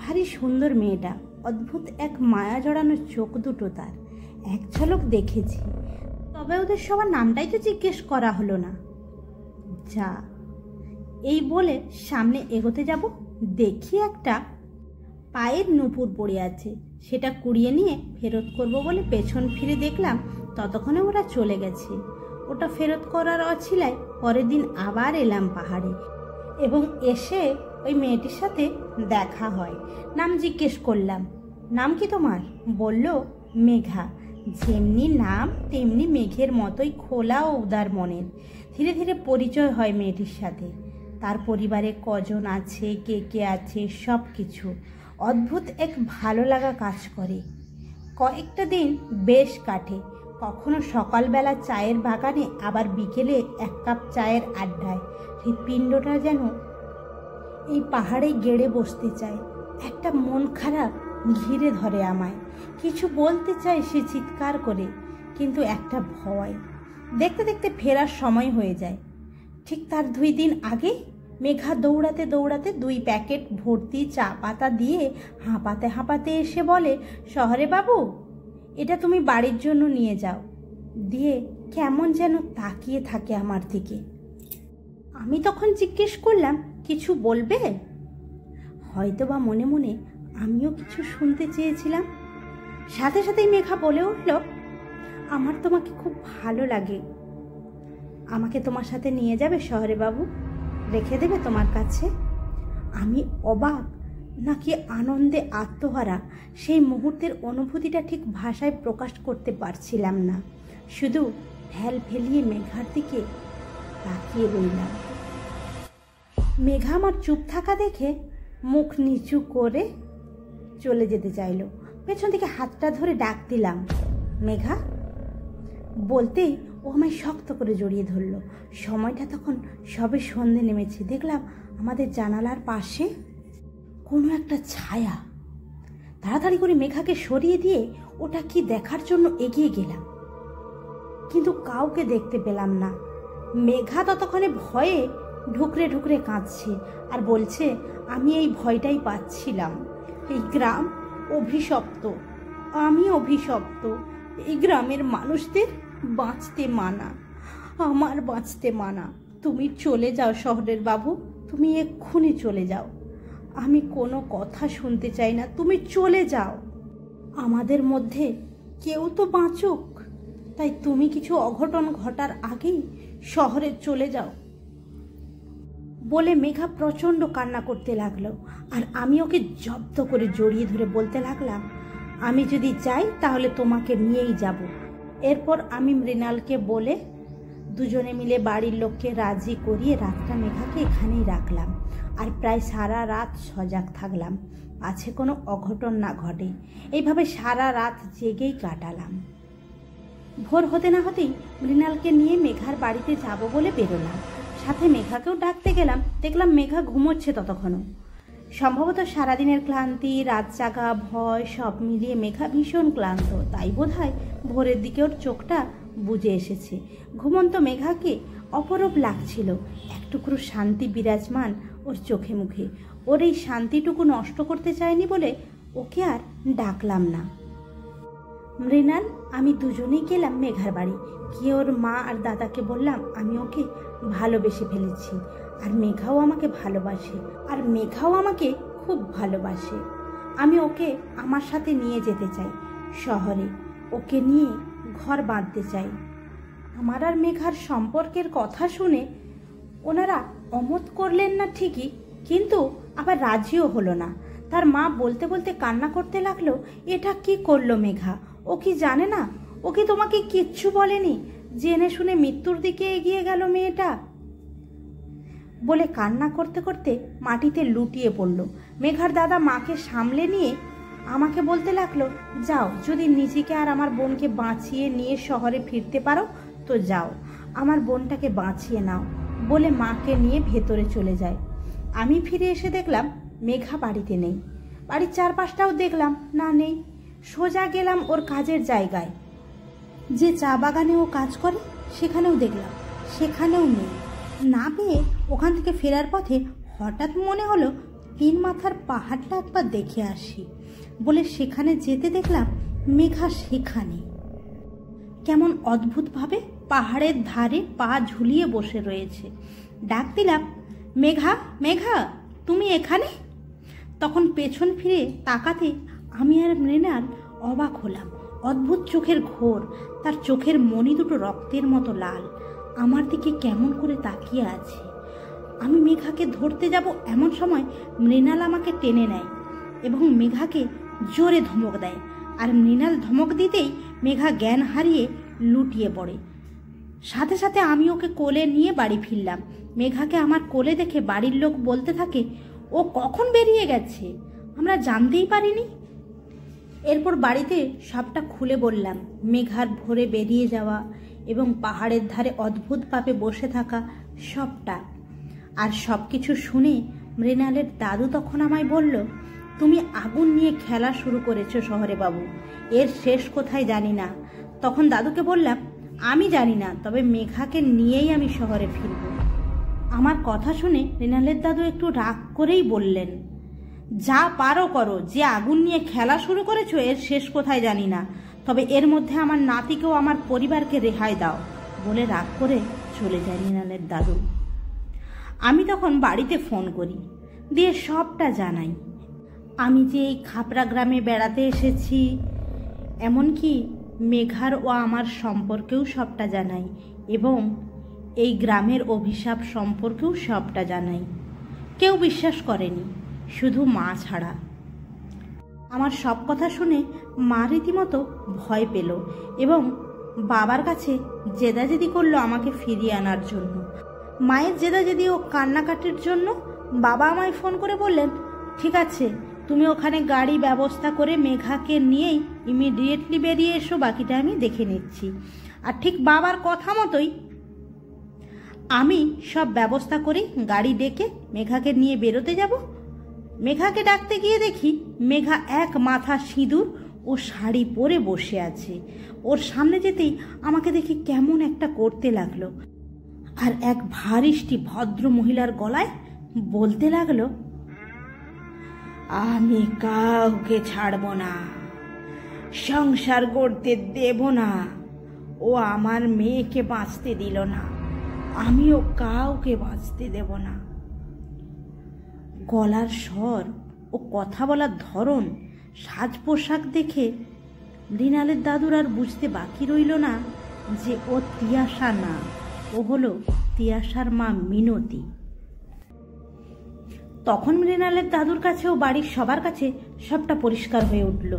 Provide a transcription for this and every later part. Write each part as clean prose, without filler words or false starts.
ভারী সুন্দর মেয়েটা, অদ্ভুত এক মায়া জড়ানো চোখ দুটো তার। এক ঝলক দেখেছি, তবে ওদের সবার নামটাই তো জিজ্ঞেস করা হলো না। যা, এই বলে সামনে এগোতে যাব, দেখি একটা পায়ের নুপুর পড়ে আছে, সেটা কুড়িয়ে নিয়ে ফেরত করব বলে পেছন ফিরে দেখলাম ততক্ষণে ওরা চলে গেছে। ওটা ফেরত করার অছিলায় পরের দিন আবার এলাম পাহাড়ে, এবং এসে ওই মেয়েটির সাথে দেখা হয়। নাম জিজ্ঞেস করলাম, নাম কি তোমার? বলল মেঘা। যেমনি নাম তেমনি মেঘের মতোই খোলা ও উদার মনের। ধীরে ধীরে পরিচয় হয় মেয়েটির সাথে। তার পরিবারে কজন আছে, কে কে আছে, সব কিছু। অদ্ভুত এক ভালো লাগা কাজ করে। কয়েকটা দিন বেশ কাটে, কখনো সকালবেলা চায়ের বাগানে, আবার বিকেলে এক কাপ চায়ের আড্ডায়। হৃৎপিণ্ডটা যেন এই পাহাড়ে গেড়ে বসতে চায়। একটা মন খারাপ ঘিরে ধরে আমায়। কিছু বলতে চাই সে চিৎকার করে, কিন্তু একটা ভয়। দেখতে দেখতে ফেরার সময় হয়ে যায়। ঠিক তার 2 দিন আগে মেঘা দৌড়াতে দৌড়াতে 2 প্যাকেট ভর্তি চা পাতা দিয়ে হাঁপাতে হাঁপাতে এসে বলে, শহরে বাবু, এটা তুমি বাড়ির জন্য নিয়ে যাও। দিয়ে কেমন যেন তাকিয়ে থাকে আমার দিকে। আমি তখন জিজ্ঞেস করলাম, কিছু বলবে? হয়তো বা মনে মনে আমিও কিছু শুনতে চেয়েছিলাম। সাথে সাথেই মেঘা বলে উঠল, আমার তোমাকে খুব ভালো লাগে। আমাকে তোমার সাথে নিয়ে যাবে শহরে বাবু? রেখে দেবে তোমার কাছে? আমি অবাক নাকি আনন্দে আত্মহারা, সেই মুহূর্তের অনুভূতিটা ঠিক ভাষায় প্রকাশ করতে পারছিলাম না। শুধু ফেল ফেলিয়ে মেঘার দিকে তাকিয়ে রইলাম। মেঘা আমার চুপ থাকা দেখে মুখ নিচু করে চলে যেতে চাইল। পেছন থেকে হাতটা ধরে ডাক দিলাম, মেঘা। বলতেই ও আমায় শক্ত করে জড়িয়ে ধরল। সময়টা তখন সবে সন্ধে নেমেছে। দেখলাম আমাদের জানালার পাশে কোনো একটা ছায়া। তাড়াতাড়ি করে মেঘাকে সরিয়ে দিয়ে ওটা কি দেখার জন্য এগিয়ে গেলাম, কিন্তু কাউকে দেখতে পেলাম না। মেঘা ততক্ষণে ভয়ে ঢুকরে ঢুকরে কাঁদছে আর বলছে, আমি এই ভয়টাই পাচ্ছিলাম। এই গ্রাম অভিশপ্ত, আমি অভিশপ্ত। এই গ্রামের মানুষদের বাঁচতে মানা, আমার বাঁচতে মানা। তুমি চলে যাও শহরের বাবু, তুমি এক্ষুনি চলে যাও। আমি কোনো কথা শুনতে চাই না, তুমি চলে যাও। আমাদের মধ্যে কেউ তো বাঁচুক, তাই তুমি কিছু অঘটন ঘটার আগেই শহরে চলে যাও। বলে মেঘা প্রচণ্ড কান্না করতে লাগলো, আর আমি ওকে জব্দ করে জড়িয়ে ধরে বলতে লাগলাম, আমি যদি যাই তাহলে তোমাকে নিয়েই যাব। এরপর আমি মৃণালকে বলে দুজনে মিলে বাড়ির লোককে রাজি করিয়ে রাতটা মেঘাকে এখানেই রাখলাম। আর প্রায় সারা রাত সজাগ থাকলাম, আছে কোনো অঘটন না ঘটে। এইভাবে সারা রাত জেগেই কাটালাম। ভোর হতে না হতেই মৃণালকে নিয়ে মেঘার বাড়িতে যাব বলে বেরোলাম। সাথে মেঘাকেও ডাকতে গেলাম। দেখলাম মেঘা ঘুমোচ্ছে ততক্ষণও। সম্ভবত সারাদিনের ক্লান্তি, রাত জাগা, ভয় সব মিলিয়ে মেঘা ভীষণ ক্লান্ত। তাই বোধহয় ভোরের দিকে ওর চোখটা বুজে এসেছে। ঘুমন্ত মেঘাকে অপরূপ লাগছিল। এক টুকরো শান্তি বিরাজমান ওর চোখে মুখে। ওর এই শান্তিটুকু নষ্ট করতে চায়নি বলে ওকে আর ডাকলাম না। মৃণাল আমি দুজনেই গেলাম মেঘার বাড়ি। গিয়ে ওর মা আর দাদাকে বললাম আমি ওকে ভালোবেসে ফেলেছি, আর মেঘাও আমাকে ভালোবাসে, আর মেঘাও আমাকে খুব ভালোবাসে। আমি ওকে আমার সাথে নিয়ে যেতে চাই শহরে, ওকে নিয়ে ঘর বাঁধতে চাই। আমার আর মেঘার সম্পর্কের কথা শুনে ওনারা অমত করলেন না ঠিকই, কিন্তু আবার রাজিও হলো না। তার মা বলতে বলতে কান্না করতে লাগলো, এটা কি করলো মেঘা? ও কি জানে না? ও কি তোমাকে কিচ্ছু বলেনি? জেনে শুনে মৃত্যুর দিকে এগিয়ে গেল মেয়েটা। বলে কান্না করতে করতে মাটিতে লুটিয়ে পড়ল। মেঘার দাদা মাকে সামলে নিয়ে আমাকে বলতে লাগলো, যাও, যদি নিজেকে আর আমার বোনকে বাঁচিয়ে নিয়ে শহরে ফিরতে পারো তো যাও, আমার বোনটাকে বাঁচিয়ে নাও। বলে মাকে নিয়ে ভেতরে চলে যায়। আমি ফিরে এসে দেখলাম মেঘা বাড়িতে নেই। বাড়ির চারপাশটাও দেখলাম না, নেই। সোজা গেলাম ওর কাজের জায়গায়, যে চা বাগানে ও কাজ করে সেখানেও দেখলাম, সেখানেও নেই। না পেয়ে ওখান থেকে ফেরার পথে হঠাৎ মনে হলো তিন মাথার পাহাড়টা একবার দেখে আসি বলে সেখানে যেতে দেখলাম মেঘা সেখানে কেমন অদ্ভুতভাবে পাহাড়ের ধারে পা ঝুলিয়ে বসে রয়েছে। ডাক দিলাম, মেঘা মেঘা, তুমি এখানে? তখন পেছন ফিরে তাকাতে আমি আর মৃণাল অবাক হলাম। অদ্ভুত চোখের ঘোর, তার চোখের মণি দুটো রক্তের মতো লাল, আমার দিকে কেমন করে তাকিয়ে আছে। আমি মেঘাকে ধরতে যাব এমন সময় মৃণাল আমাকে টেনে নেয় এবং মেঘাকে জোরে ধমক দেয়, আর মৃণাল ধমক দিতেই মেঘা জ্ঞান হারিয়ে লুটিয়ে পড়ে। সাথে সাথে আমি ওকে কোলে নিয়ে বাড়ি ফিরলাম। মেঘাকে আমার কোলে দেখে বাড়ির লোক বলতে থাকে, ও কখন বেরিয়ে গেছে, আমরা জানতেই পারিনি। এরপর বাড়িতে সবটা খুলে বললাম, মেঘার ভোরে বেরিয়ে যাওয়া এবং পাহাড়ের ধারে অদ্ভুতভাবে বসে থাকা সবটা। আর সব কিছু শুনে মৃণালের দাদু তখন আমায় বলল, তুমি আগুন নিয়ে খেলা শুরু করেছো শহরে বাবু, এর শেষ কোথায় জানি না। তখন দাদুকে বললাম, আমি জানি না, তবে মেঘাকে নিয়েই আমি শহরে ফিরব। আমার কথা শুনে মৃণালের দাদু একটু রাগ করেই বললেন, যা পারো করো, যে আগুন নিয়ে খেলা শুরু করেছো এর শেষ কোথায় জানি না, তবে এর মধ্যে আমার নাতিকেও আমার পরিবারকে রেহাই দাও বলে রাগ করে চলে যায় মৃণালের দাদু। আমি তখন বাড়িতে ফোন করি, দিয়ে সবটা জানাই। আমি যে এই খাপড়া গ্রামে বেড়াতে এসেছি, এমনকি মেঘার ও আমার সম্পর্কেও সবটা জানাই এবং এই গ্রামের অভিশাপ সম্পর্কেও সবটা জানাই। কেউ বিশ্বাস করেনি, শুধু মা ছাড়া। আমার সব কথা শুনে মা রীতিমতো ভয় পেল এবং বাবার কাছে জেদাজেদি করলো আমাকে ফিরিয়ে আনার জন্য। মায়ের জেদাজেদি ও কান্নাকাটির জন্য বাবা আমায় ফোন করে বললেন, ঠিক আছে, তুমি ওখানে গাড়ি ব্যবস্থা করে মেঘাকে নিয়েই ইমিডিয়েটলি বেরিয়ে এসো, বাকিটা আমি দেখে নিচ্ছি। আর ঠিক বাবার কথা মতোই আমি সব ব্যবস্থা করে গাড়ি ডেকে মেঘাকে নিয়ে বেরোতে যাব। মেঘাকে ডাকতে গিয়ে দেখি মেঘা এক মাথা সিঁদুর ও শাড়ি পরে বসে আছে। ওর সামনে যেতেই আমাকে দেখি কেমন একটা করতে লাগলো, আর এক ভারিষ্টি ভদ্র মহিলার গলায় বলতে লাগলো, আমি কাউকে ছাড়ব না, সংসার করতে দেব না, ও আমার মেয়েকে বাঁচতে দিল না, আমিও কাউকে বাঁচতে দেব না। গলার স্বর ও কথা বলার ধরন, সাজ পোশাক দেখে মৃণালের দাদুর আর বুঝতে বাকি রইল না যে ও তিয়াশা না, ও হলো তিয়াশার মা মিনতি। তখন মৃণালের দাদুর কাছে ও বাড়ির সবার কাছে সবটা পরিষ্কার হয়ে উঠল।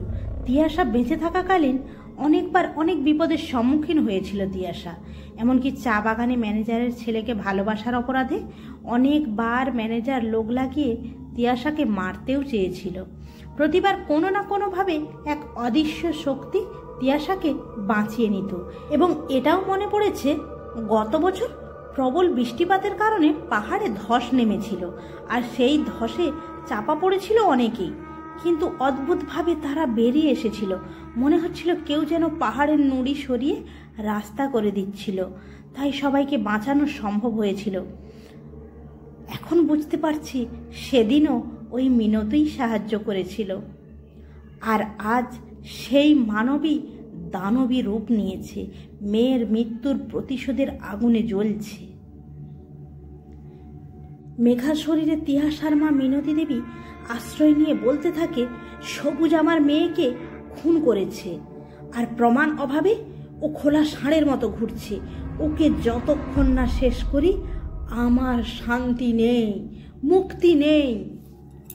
তিয়াশা বেঁচে থাকাকালীন অনেকবার অনেক বিপদের সম্মুখীন হয়েছিল তিয়াশা। এমনকি চা বাগানে ম্যানেজারের ছেলেকে ভালোবাসার অপরাধে অনেকবার ম্যানেজার লোক লাগিয়ে তিয়াশাকে মারতেও চেয়েছিল। প্রতিবার কোনো না কোনোভাবে এক অদৃশ্য শক্তি তিয়াশাকে বাঁচিয়ে নিত। এবং এটাও মনে পড়েছে, গত বছর প্রবল বৃষ্টিপাতের কারণে পাহাড়ে ধস নেমেছিল, আর সেই ধসে চাপা পড়েছিল অনেকেই, কিন্তু অদ্ভুতভাবে তারা বেরিয়ে এসেছিল। মনে হচ্ছিল কেউ যেন পাহাড়ের নুড়ি সরিয়ে রাস্তা করে দিচ্ছিল, তাই সবাইকে বাঁচানো সম্ভব হয়েছিল। এখন বুঝতে পারছি সেদিনও ওই মিনতিই সাহায্য করেছিল, আর আজ সেই মানবী দানবী রূপ নিয়েছে, মেয়ের মৃত্যুর প্রতিশোধের আগুনে জ্বলছে। মেঘার শরীরে তিয়াশার মা মিনতি দেবী আশ্রয় নিয়ে বলতে থাকে, সবুজ আমার মেয়েকে খুন করেছে, আর প্রমাণ অভাবে ও খোলা ষাঁড়ের মতো ঘুরছে। ওকে যতক্ষণ না শেষ করি আমার শান্তি নেই, মুক্তি নেই।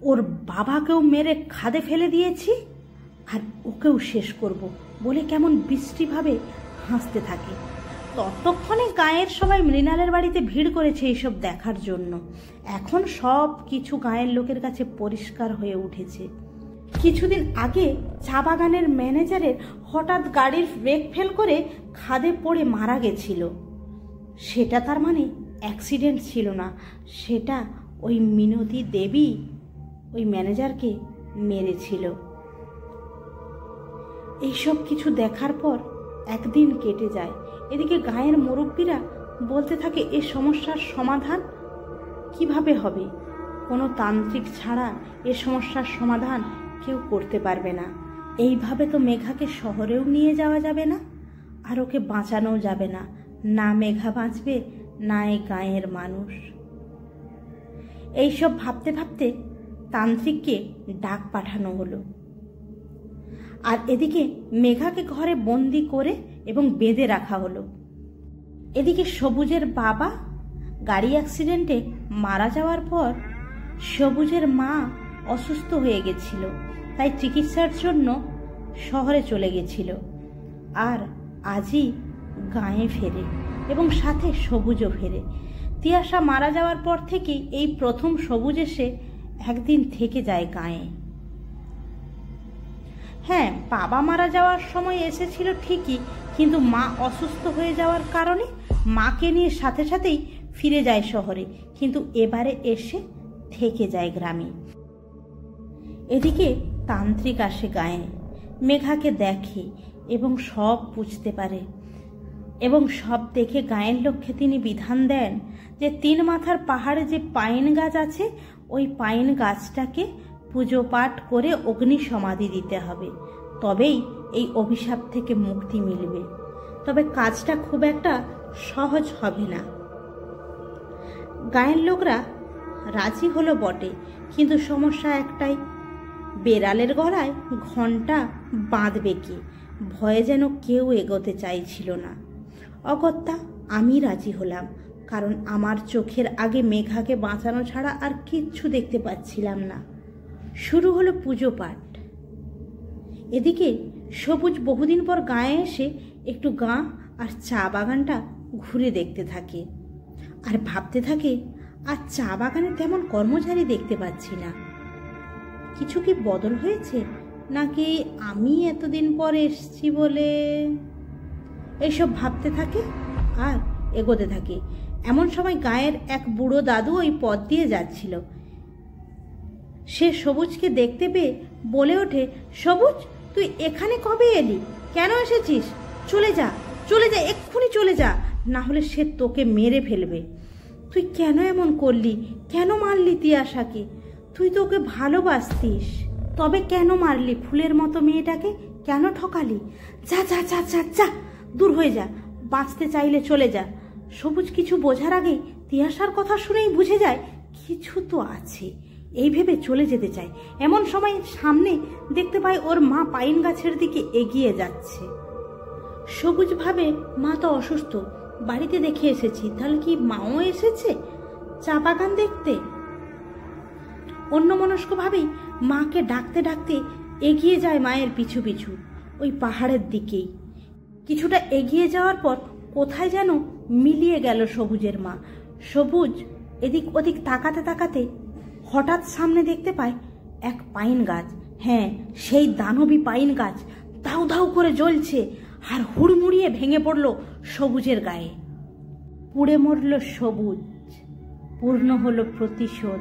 ওর বাবাকেও মেরে খাদে ফেলে দিয়েছি, আর ওকেও শেষ করব বলে কেমন বিশ্রীভাবে হাসতে থাকে। ততক্ষণে গায়ের সবাই মৃণালের বাড়িতে ভিড় করেছে এইসব দেখার জন্য। এখন সব কিছু গায়ের লোকের কাছে পরিষ্কার হয়ে উঠেছে। কিছুদিন আগে চা বাগানের ম্যানেজারের হঠাৎ গাড়ির ব্রেক ফেল করে খাদে পড়ে মারা গেছিল। সেটা তার মানে অ্যাক্সিডেন্ট ছিল না, সেটা ওই মিনতি দেবী ওই ম্যানেজারকে মেরেছিল। এইসব কিছু দেখার পর একদিন কেটে যায়। এদিকে গায়ের মুরব্বীরা বলতে থাকে এ সমস্যার সমাধান কিভাবে হবে, কোনো তান্ত্রিক ছাড়া এ সমস্যার সমাধান কেউ করতে পারবে না। এইভাবে তো মেঘাকে শহরেও নিয়ে যাওয়া যাবে না, আর ওকে বাঁচানোও যাবে না। না মেঘা বাঁচবে, না এই গাঁয়ের মানুষ। এইসব ভাবতে ভাবতে তান্ত্রিককে ডাক পাঠানো হলো। আর এদিকে মেঘাকে ঘরে বন্দি করে এবং বেঁধে রাখা হলো। এদিকে সবুজের বাবা গাড়ি অ্যাক্সিডেন্টে মারা যাওয়ার পর সবুজের মা অসুস্থ হয়ে গেছিল, তাই চিকিৎসার জন্য শহরে চলে গেছিল। আর আজই গাঁয়ে ফেরে এবং সাথে সবুজও ফেরে। তিয়াশা মারা যাওয়ার পর থেকেই এই প্রথম সবুজ এসে একদিন থেকে যায় গাঁয়ে। হ্যাঁ, বাবা মারা যাওয়ার সময় এসেছিল ঠিকই, কিন্তু মা অসুস্থ হয়ে যাওয়ার কারণে মাকে নিয়ে সাথে সাথেই ফিরে যায় শহরে, কিন্তু এবারে এসে থেকে যায় গ্রামে। এদিকে তান্ত্রিক আসে গাঁয়ে, মেঘাকে দেখে এবং সব বুঝতে পারে, এবং সব দেখে গাঁয়ের লোককে তিনি বিধান দেন যে 3 মাথার পাহাড়ে যে পাইন গাছ আছে, ওই পাইন গাছটাকে পুজো পাঠ করে অগ্নি সমাধি দিতে হবে, তবেই এই অভিশাপ থেকে মুক্তি মিলবে। তবে কাজটা খুব একটা সহজ হবে না। গাঁয়ের লোকরা রাজি হলো বটে, কিন্তু সমস্যা একটাই, বেড়ালের গলায় ঘণ্টা বাঁধবে কি? ভয়ে যেন কেউ এগোতে চাইছিল না। অগত্যা আমি রাজি হলাম, কারণ আমার চোখের আগে মেঘাকে বাঁচানো ছাড়া আর কিচ্ছু দেখতে পাচ্ছিলাম না। শুরু হলো পুজো পাঠ। এদিকে সবুজ বহুদিন পর গাঁয়ে এসে একটু গাঁ আর চা বাগানটা ঘুরে দেখতে থাকে, আর ভাবতে থাকে, আর চা বাগানে তেমন কর্মচারী দেখতে পাচ্ছি না। কিছু কি বদল হয়েছে, নাকি আমি এতদিন পর এসছি বলে? এইসব ভাবতে থাকে আর এগোতে থাকে। এমন সময় গাঁয়ের এক বুড়ো দাদু ওই পথ দিয়ে যাচ্ছিল। সে সবুজকে দেখতে পেয়ে বলে ওঠে, সবুজ, তুই এখানে কবে এলি? কেন এসেছিস? চলে যা, চলে যা, এক্ষুনি চলে যা, না হলে সে তোকে মেরে ফেলবে। তুই কেন এমন করলি? কেন মারলি তিয়াশাকে? তুই তো ওকে ভালোবাসতিস, তবে কেন মারলি ফুলের মতো মেয়েটাকে? কেন ঠকালি? যা যা যা যা যা, দূর হয়ে যা, বাঁচতে চাইলে চলে যা। সবুজ কিছু বোঝার আগে তিয়াশার কথা শুনেই বুঝে যায় কিছু তো আছে, এই ভেবে চলে যেতে চায়। এমন সময় সামনে দেখতে পায় ওর মা পাইন গাছের দিকে এগিয়ে যাচ্ছে। সবুজ ভাবে, মা তো অসুস্থ, বাড়িতে দেখে এসেছি, তাহলে কি মাও এসেছে চা বাগান দেখতে? অন্যমনস্ক ভাবেই মাকে ডাকতে ডাকতে এগিয়ে যায় মায়ের পিছু পিছু ওই পাহাড়ের দিকেই। কিছুটা এগিয়ে যাওয়ার পর কোথায় যেন মিলিয়ে গেল সবুজের মা। সবুজ এদিক ওদিক তাকাতে তাকাতে হঠাৎ সামনে দেখতে পায় এক পাইন গাছ। হ্যাঁ, সেই দানবী পাইন গাছ দাউ দাউ করে জ্বলছে, আর হুড়মুড়িয়ে ভেঙে পড়ল সবুজের গায়ে। পুড়ে মরল সবুজ, পূর্ণ হলো প্রতিশোধ।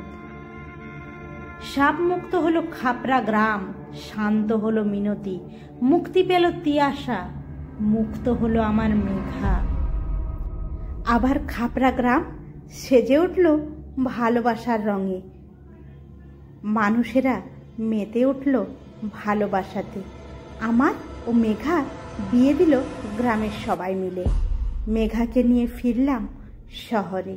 সাপ মুক্ত হলো খাপরা গ্রাম, শান্ত হলো মিনতি, মুক্তি পেল তিয়াশা, মুক্ত হলো আমার মেঘা। আবার খাপরা গ্রাম সেজে উঠল ভালোবাসার রঙে, মানুষেরা মেতে উঠল ভালোবাসাতে। আমার ও মেঘা বিয়ে দিল গ্রামের সবাই মিলে। মেঘাকে নিয়ে ফিরলাম শহরে।